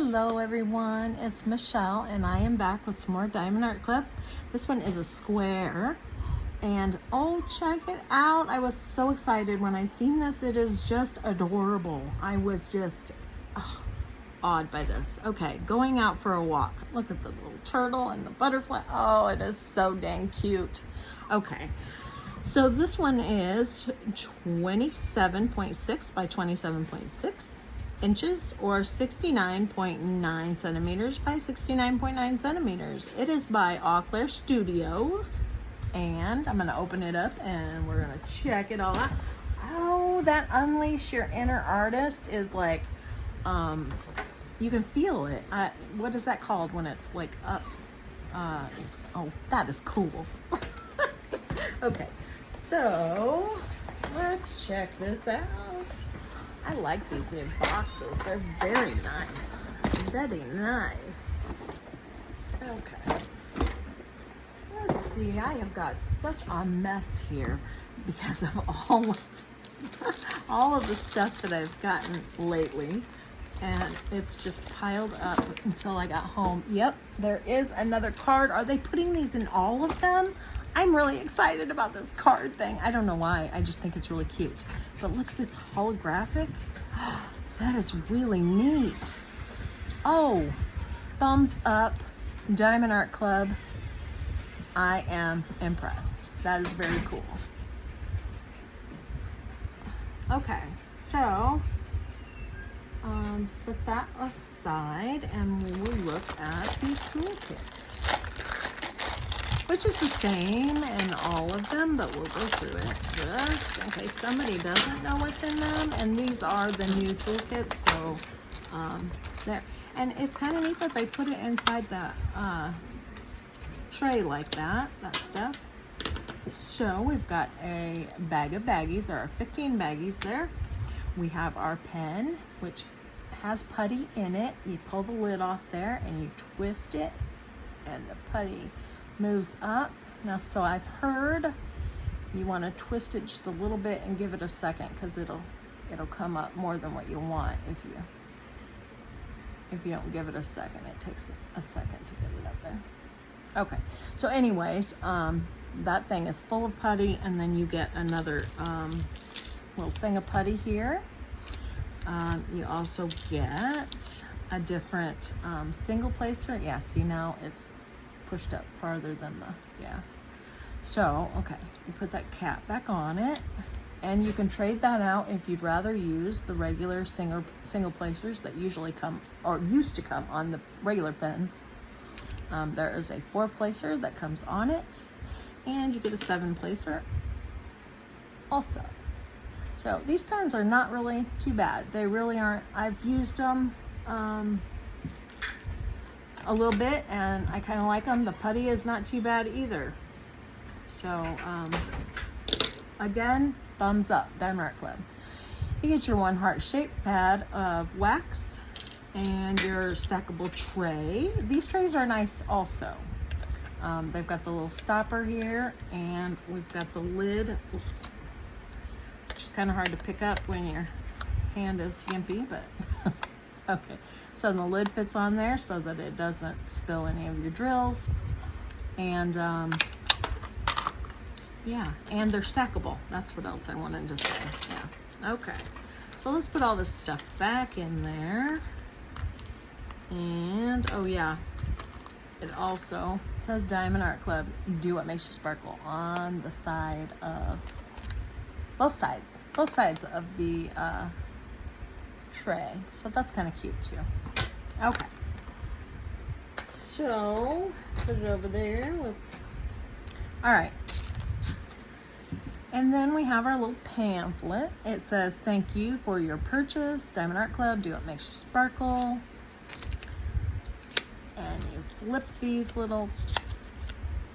Hello everyone, it's Michelle and I am back with some more Diamond Art Club. This one is a square and oh, check it out. I was so excited when I seen this. It is just adorable. I was just awed by this. Okay, going out for a walk. Look at the little turtle and the butterfly. Oh, it is so dang cute. Okay, so this one is 27.6 by 27.6 inches or 69.9 centimeters by 69.9 centimeters. It is by Eau Claire Studio, and I'm going to open it up and we're going to check it all out. Oh, that Unleash Your Inner Artist is like, you can feel it. What is that called when it's like up? Oh, that is cool. Okay, so let's check this out. I like these new boxes. They're very nice. Very nice. Okay. Let's see. I have got such a mess here because of all of the stuff that I've gotten lately. And it's just piled up until I got home. Yep, there is another card. Are they putting these in all of them? I'm really excited about this card thing. I don't know why. I just think it's really cute. But look, it's holographic. That is really neat. Oh, thumbs up, Diamond Art Club. I am impressed. That is very cool. Okay, so set that aside and we will look at the toolkit, which is the same in all of them, but we'll go through it just in case somebody doesn't know what's in them. And these are the new toolkits, so there. And it's kind of neat that they put it inside the tray like that stuff. So we've got a bag of baggies. There are 15 baggies there. We have our pen, which has putty in it. You pull the lid off there and you twist it and the putty moves up. Now, so I've heard you want to twist it just a little bit and give it a second, because it'll come up more than what you want if you don't give it a second. It takes a second to get it up there. Okay, so anyways, that thing is full of putty, and then you get another little thing of putty here. You also get a different single placer. Yeah, see, now it's pushed up farther than the, yeah. So, okay, you put that cap back on it, and you can trade that out if you'd rather use the regular single placers that usually come, or used to come on the regular pens. There is a 4 placer that comes on it, and you get a 7 placer also. So these pens are not really too bad. They really aren't. I've used them a little bit and I kind of like them. The putty is not too bad either. So again, thumbs up, Diamond Art Club. You get your 1 heart shaped pad of wax and your stackable tray. These trays are nice also. They've got the little stopper here, and we've got the lid, which is kind of hard to pick up when your hand is gimpy, but okay. So the lid fits on there so that it doesn't spill any of your drills. And yeah, and they're stackable. That's what else I wanted to say. Yeah, okay. So let's put all this stuff back in there. And oh yeah, it also says Diamond Art Club, do what makes you sparkle on the side of, both sides of the tray. So that's kind of cute too. Okay. So put it over there with, all right. And then we have our little pamphlet. It says, thank you for your purchase, Diamond Art Club, do what makes you sparkle. And you flip these little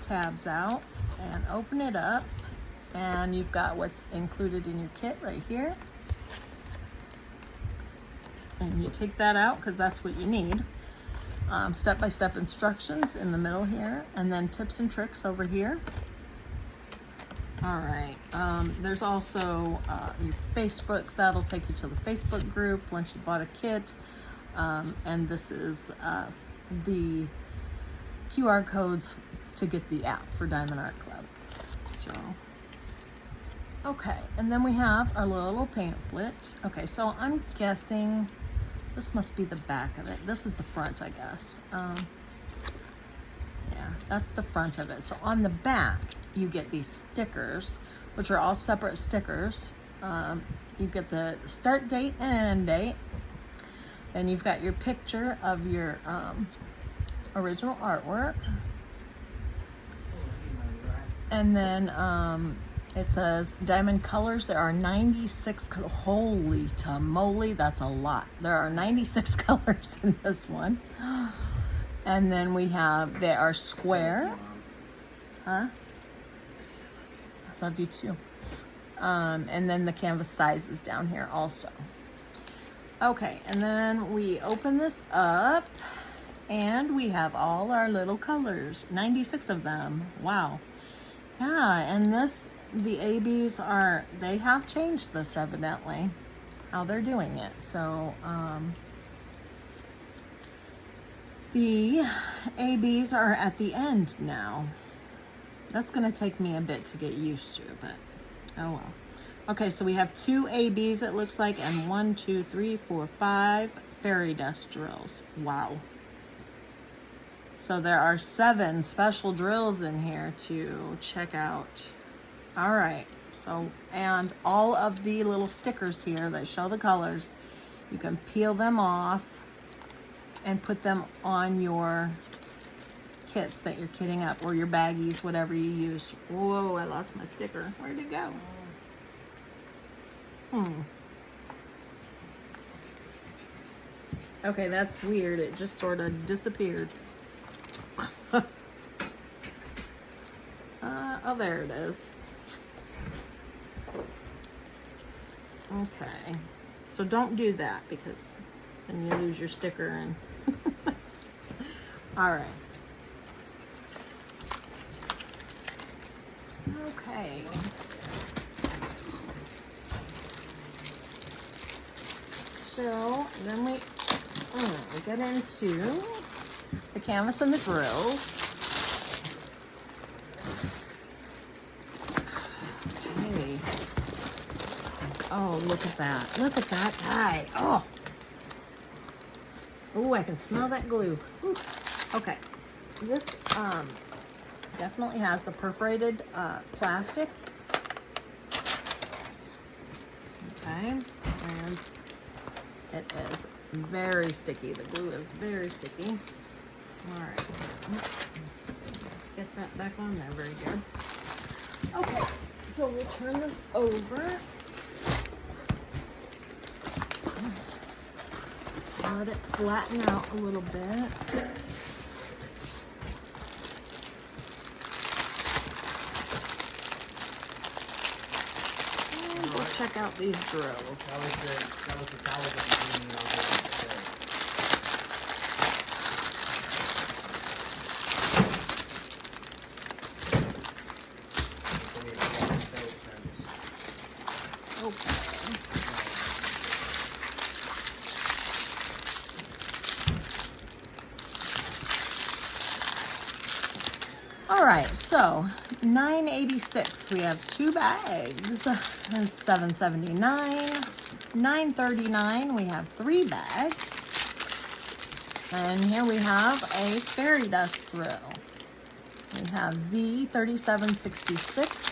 tabs out and open it up, and you've got what's included in your kit right here. And you take that out because that's what you need. Step-by-step instructions in the middle here, and then tips and tricks over here. All right, there's also your Facebook. That'll take you to the Facebook group once you bought a kit. And this is the QR codes to get the app for Diamond Art Club. So, okay, and then we have our little pamphlet. Okay, so I'm guessing this must be the back of it. This is the front, I guess. Yeah, that's the front of it. So on the back, you get these stickers, which are all separate stickers. You get the start date and end date. Then you've got your picture of your original artwork. And then it says Diamond Colors. There are 96, holy tamale, that's a lot. There are 96 colors in this one. And then we have, they are square. Huh? I love you too. And then the canvas size is down here also. Okay, and then we open this up and we have all our little colors, 96 of them. Wow. Yeah, and this, the ABs are, they have changed this evidently, how they're doing it. So, the ABs are at the end now. That's gonna take me a bit to get used to, but oh well. Okay, so we have 2 ABs it looks like, and 1, 2, 3, 4, 5 fairy dust drills. Wow. So there are 7 special drills in here to check out. All right, so, and all of the little stickers here that show the colors, you can peel them off and put them on your kits that you're kitting up, or your baggies, whatever you use. Whoa, I lost my sticker. Where'd it go? Okay, that's weird. It just sort of disappeared. Oh, there it is. Okay. So don't do that, because then you lose your sticker and all right. Okay. So then we get into the canvas and the drills. Okay. Oh, look at that. Look at that guy. Oh. Oh, I can smell that glue. Ooh. Okay. This definitely has the perforated plastic. Okay. And it is very sticky. The glue is very sticky. All right. Get that back on there. Very good. Okay. So we'll turn this over. Let it flatten out a little bit. And we'll check out these drills. That was the towel that you gave me. All right, so $9.86. We have 2 bags. $7.79. $9.39. We have 3 bags. And here we have a fairy dust drill. We have Z3766.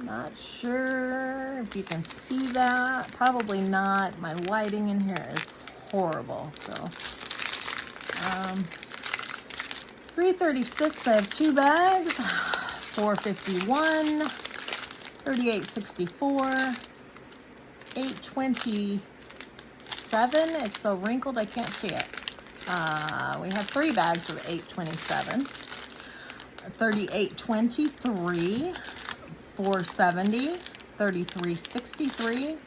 Not sure if you can see that. Probably not. My lighting in here is horrible. So, 336. I have 2 bags. 451. 3864. 827. It's so wrinkled I can't see it. We have 3 bags of 827. 3823. 470, 3363,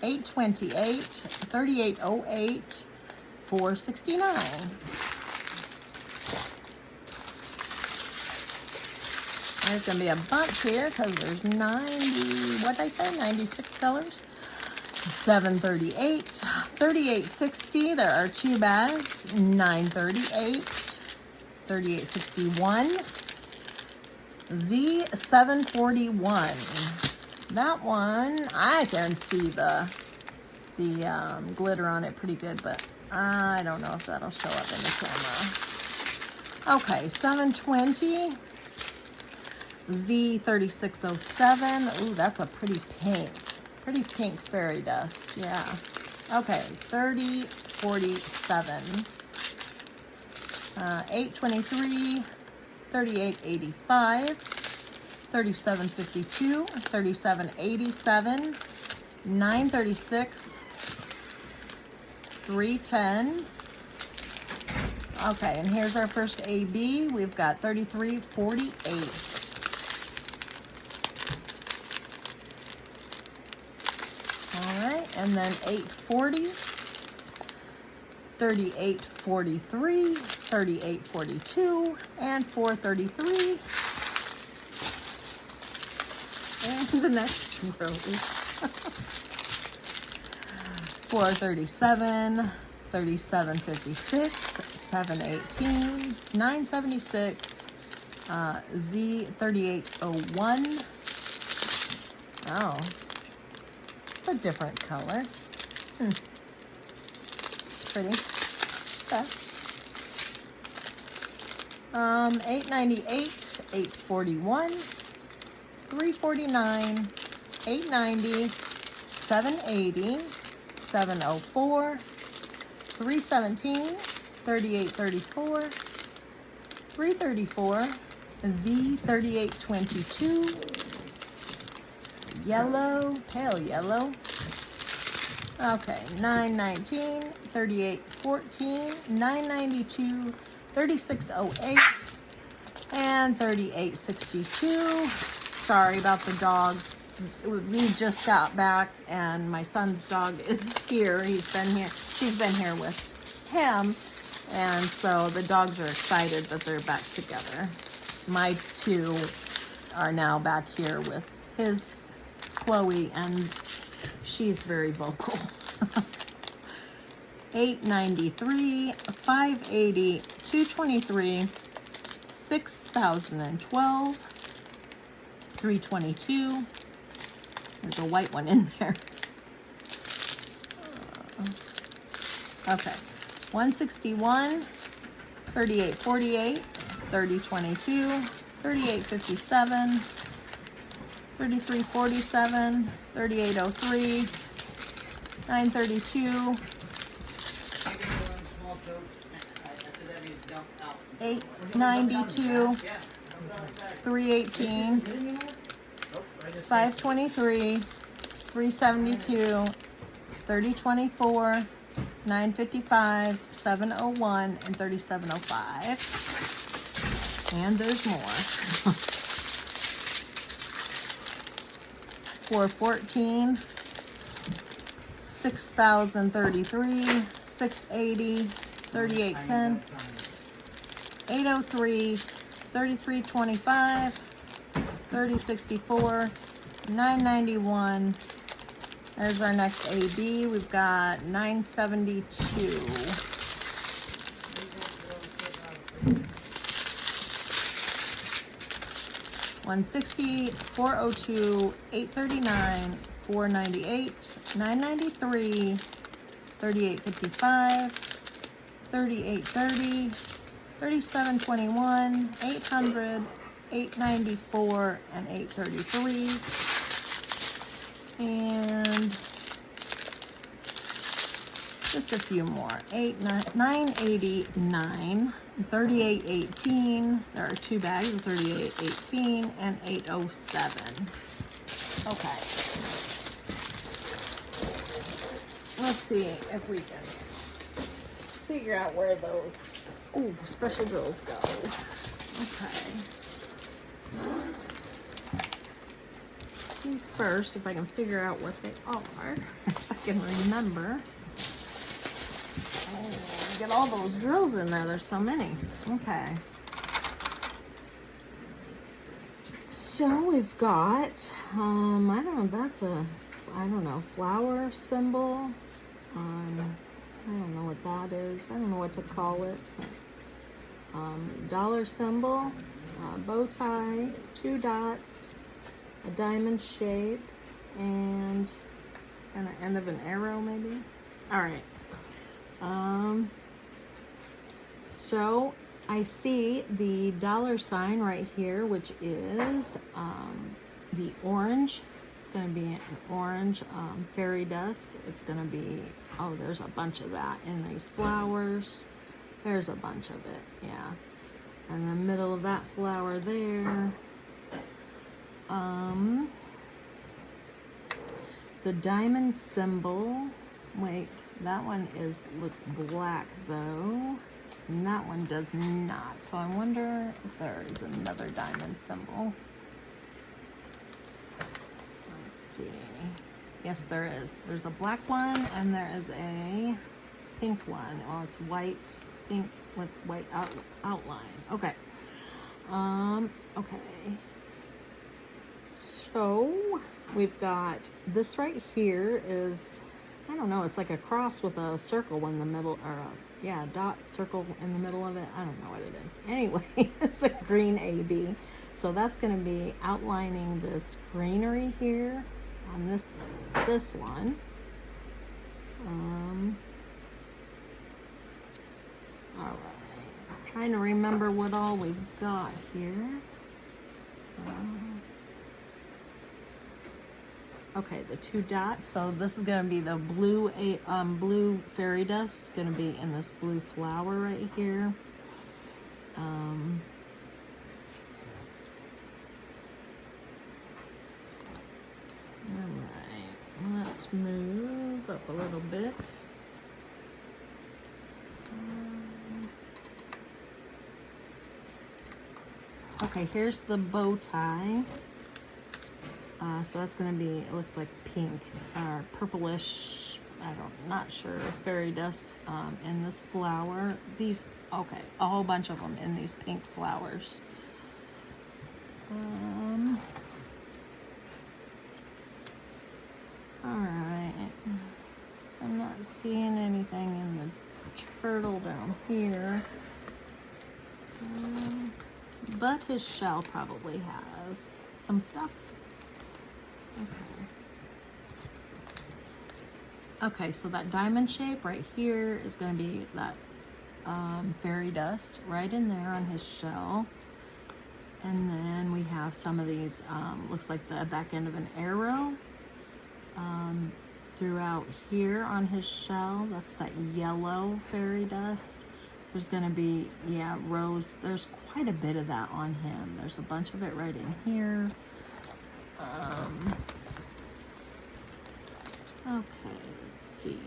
828, 3808, 469. There's going to be a bunch here because there's 90, what did I say, 96 colors. $7.38, $38.60. There are 2 bags. $9.38, $38.61. Z741. That one, I can see the glitter on it pretty good, but I don't know if that'll show up in the camera. Okay, $7.20. Z3607. Ooh, that's a pretty pink fairy dust. Yeah. Okay, $30.47. $8.23. $38.85. $37.52. $37.87. $9.36. $3.10. Okay, and here's our first AB. We've got $33.48. All right, and then $8.40. $38.43. $38.42. And $4.33. And the next row. $4.37. $37.56. $7.18. $9.76. Z3801. Oh, it's a different color. It's pretty. Okay. $8.98. $8.41. $3.49. $8.90. $7.80. $7.04. $3.17. $38.34. $3.34. Z3822. Yellow, pale yellow. Okay, $9.19. $38.14. $9.92. $36.08. And $38.62. Sorry about the dogs. We just got back and my son's dog is here. He's been here. She's been here with him. And so the dogs are excited that they're back together. My 2 are now back here with his Chloe, and she's very vocal. $8.93, $5.80, $2.23, $6,012, $3.22. There's a white one in there. Okay, $161, $38.48, $30.22, $38.57, $33.47, $38.03, $9.32, $8.92, $3.18, $5.23, $3.72, $30.24, $9.55, $7.01, and $37.05. And there's more. $4.14, $6,033, $6.80, $38.10, $8.03, $33.25, $30.64, $9.91. There's our next AB. We've got $9.72. $160, $402, $839, $498, $993, $38.55, $38.30, $37.21, $800, $894, and $833. And just a few more. $989, $38.18. There are 2 bags of $38.18 and $807. Okay. Let's see if we can figure out where those special drills go. Okay. See first if I can figure out what they are. If I can remember. Oh, get all those drills in there. There's so many. Okay. So we've got, I don't know, that's a I don't know, flower symbol. I don't know what that is. I don't know what to call it. Dollar symbol, bow tie, 2 dots, a diamond shape, and an end of an arrow maybe. All right. So I see the dollar sign right here, which is the orange. It's going to be an orange fairy dust. It's going to be, oh, there's a bunch of that in these flowers. There's a bunch of it, yeah. In the middle of that flower there. The diamond symbol. Wait, that one looks black though. And that one does not. So I wonder if there is another diamond symbol. Let's see. Yes, there is. There's a black one and there is a pink one. Oh, it's white, pink with white outline. Okay. Okay. So we've got this right here is, I don't know, it's like a cross with a circle in the middle, or a dot circle in the middle of it. I don't know what it is. Anyway, it's a green AB. So that's going to be outlining this greenery here on this one. All right. I'm trying to remember what all we've got here. Okay, the 2 dots. So this is going to be the blue fairy dust. It's going to be in this blue flower right here. All right, let's move up a little bit. Okay, here's the bow tie. So that's going to be, it looks like pink or purplish, not sure, fairy dust in this flower. These, okay, a whole bunch of them in these pink flowers. All right, I'm not seeing anything in the turtle down here. But his shell probably has some stuff. Okay, so that diamond shape right here is going to be that fairy dust right in there on his shell. And then we have some of these, looks like the back end of an arrow throughout here on his shell. That's that yellow fairy dust. There's going to be, yeah, rose. There's quite a bit of that on him. There's a bunch of it right in here. Okay, let's see.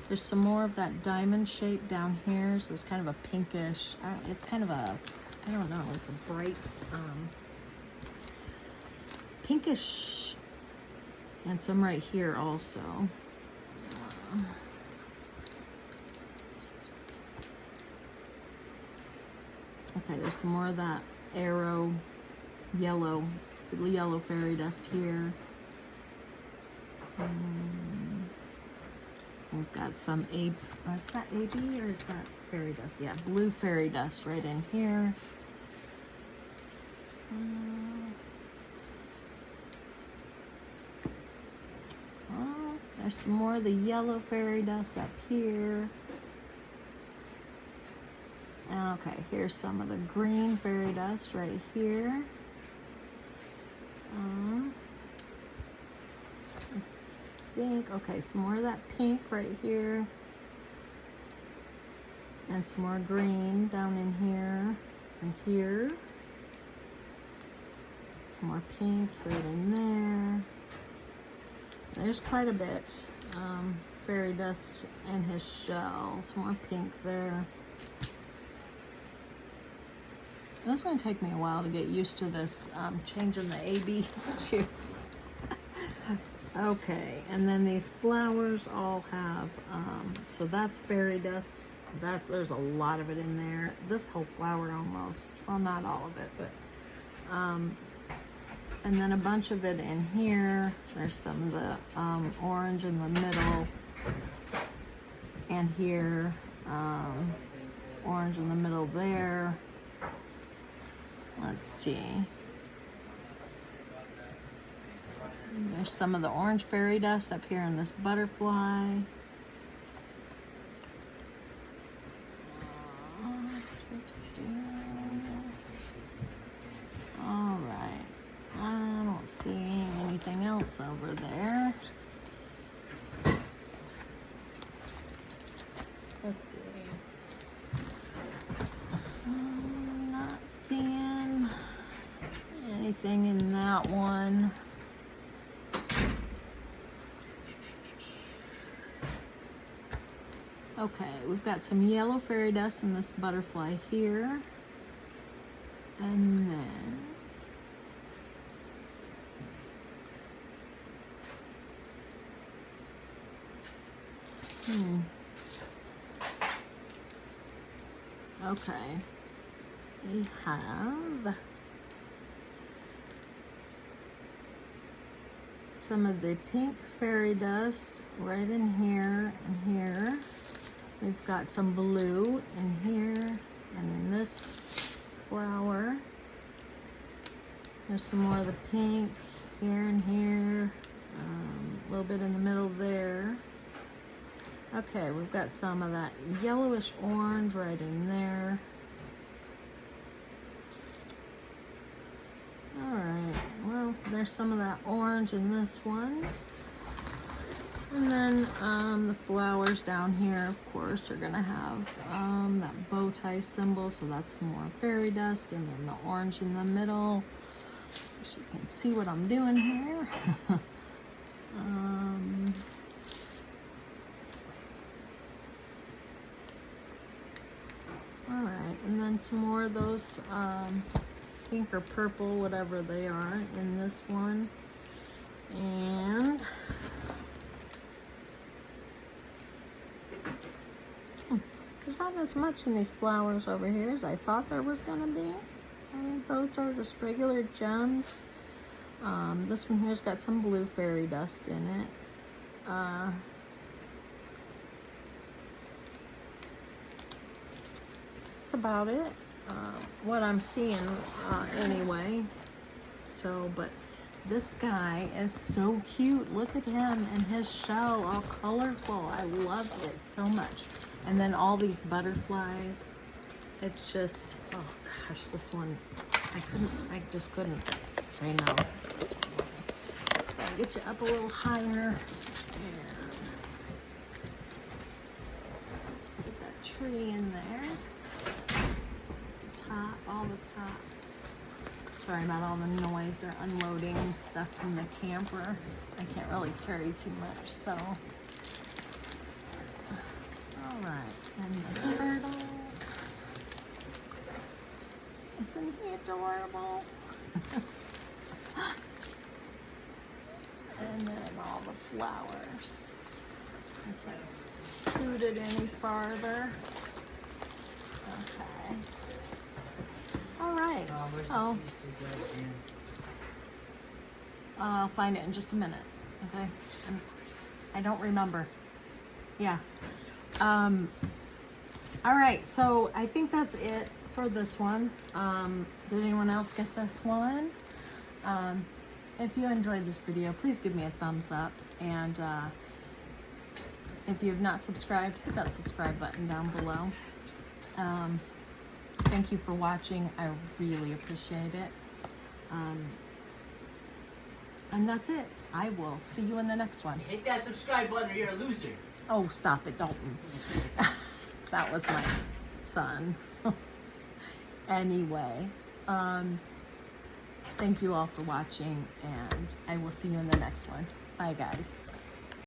There's some more of that diamond shape down here. So it's kind of a pinkish, it's kind of a, I don't know, it's a bright pinkish, and some right here also. Okay, there's some more of that arrow yellow fairy dust here. We've got some is that AB or is that fairy dust? Yeah, blue fairy dust right in here. Oh, there's some more of the yellow fairy dust up here. Okay, here's some of the green fairy dust right here. I think, okay, some more of that pink right here. And some more green down in here and here. Some more pink right in there. There's quite a bit. Fairy dust in his shell. Some more pink there. It's going to take me a while to get used to this, changing the ABs too. Okay, and then these flowers all have, so that's fairy dust. There's a lot of it in there. This whole flower almost, well, not all of it, but, And then a bunch of it in here. There's some of the orange in the middle. And here, orange in the middle there. Let's see. There's some of the orange fairy dust up here in this butterfly. All right. I don't see anything else over there. Let's see. I'm not seeing anything in that one. Okay, we've got some yellow fairy dust in this butterfly here. And then okay, we have some of the pink fairy dust right in here and here. We've got some blue in here and in this flower. There's some more of the pink here and here, a little bit in the middle there. Okay, we've got some of that yellowish orange right in there. All right, well, there's some of that orange in this one. And then the flowers down here, of course, are gonna have that bow tie symbol, so that's some more fairy dust, and then the orange in the middle. So you can see what I'm doing here. All right, and then some more of those pink or purple, whatever they are, in this one. And there's not as much in these flowers over here as I thought there was gonna be. I mean, those are just regular gems. This one here's got some blue fairy dust in it. That's about it. What I'm seeing anyway. So, but this guy is so cute. Look at him and his shell, all colorful. I love it so much. And then all these butterflies. It's just, oh gosh, this one, I just couldn't say no. Get you up a little higher. And get that tree in there. Top, all the top. Sorry about all the noise. They're unloading stuff from the camper. I can't really carry too much, so. All right, and the turtle. Isn't he adorable? And then all the flowers. I can't scoot it any farther. Okay. All right, so I'll find it in just a minute. Okay. I don't remember. Yeah. All right, so I think that's it for this one. Did anyone else get this one? If you enjoyed this video, please give me a thumbs up. And if you have not subscribed, hit that subscribe button down below. Thank you for watching. I really appreciate it. And that's it. I will see you in the next one. Hit that subscribe button or you're a loser. Oh, stop it, Dalton. That was my son. Anyway, thank you all for watching, and I will see you in the next one. Bye, guys.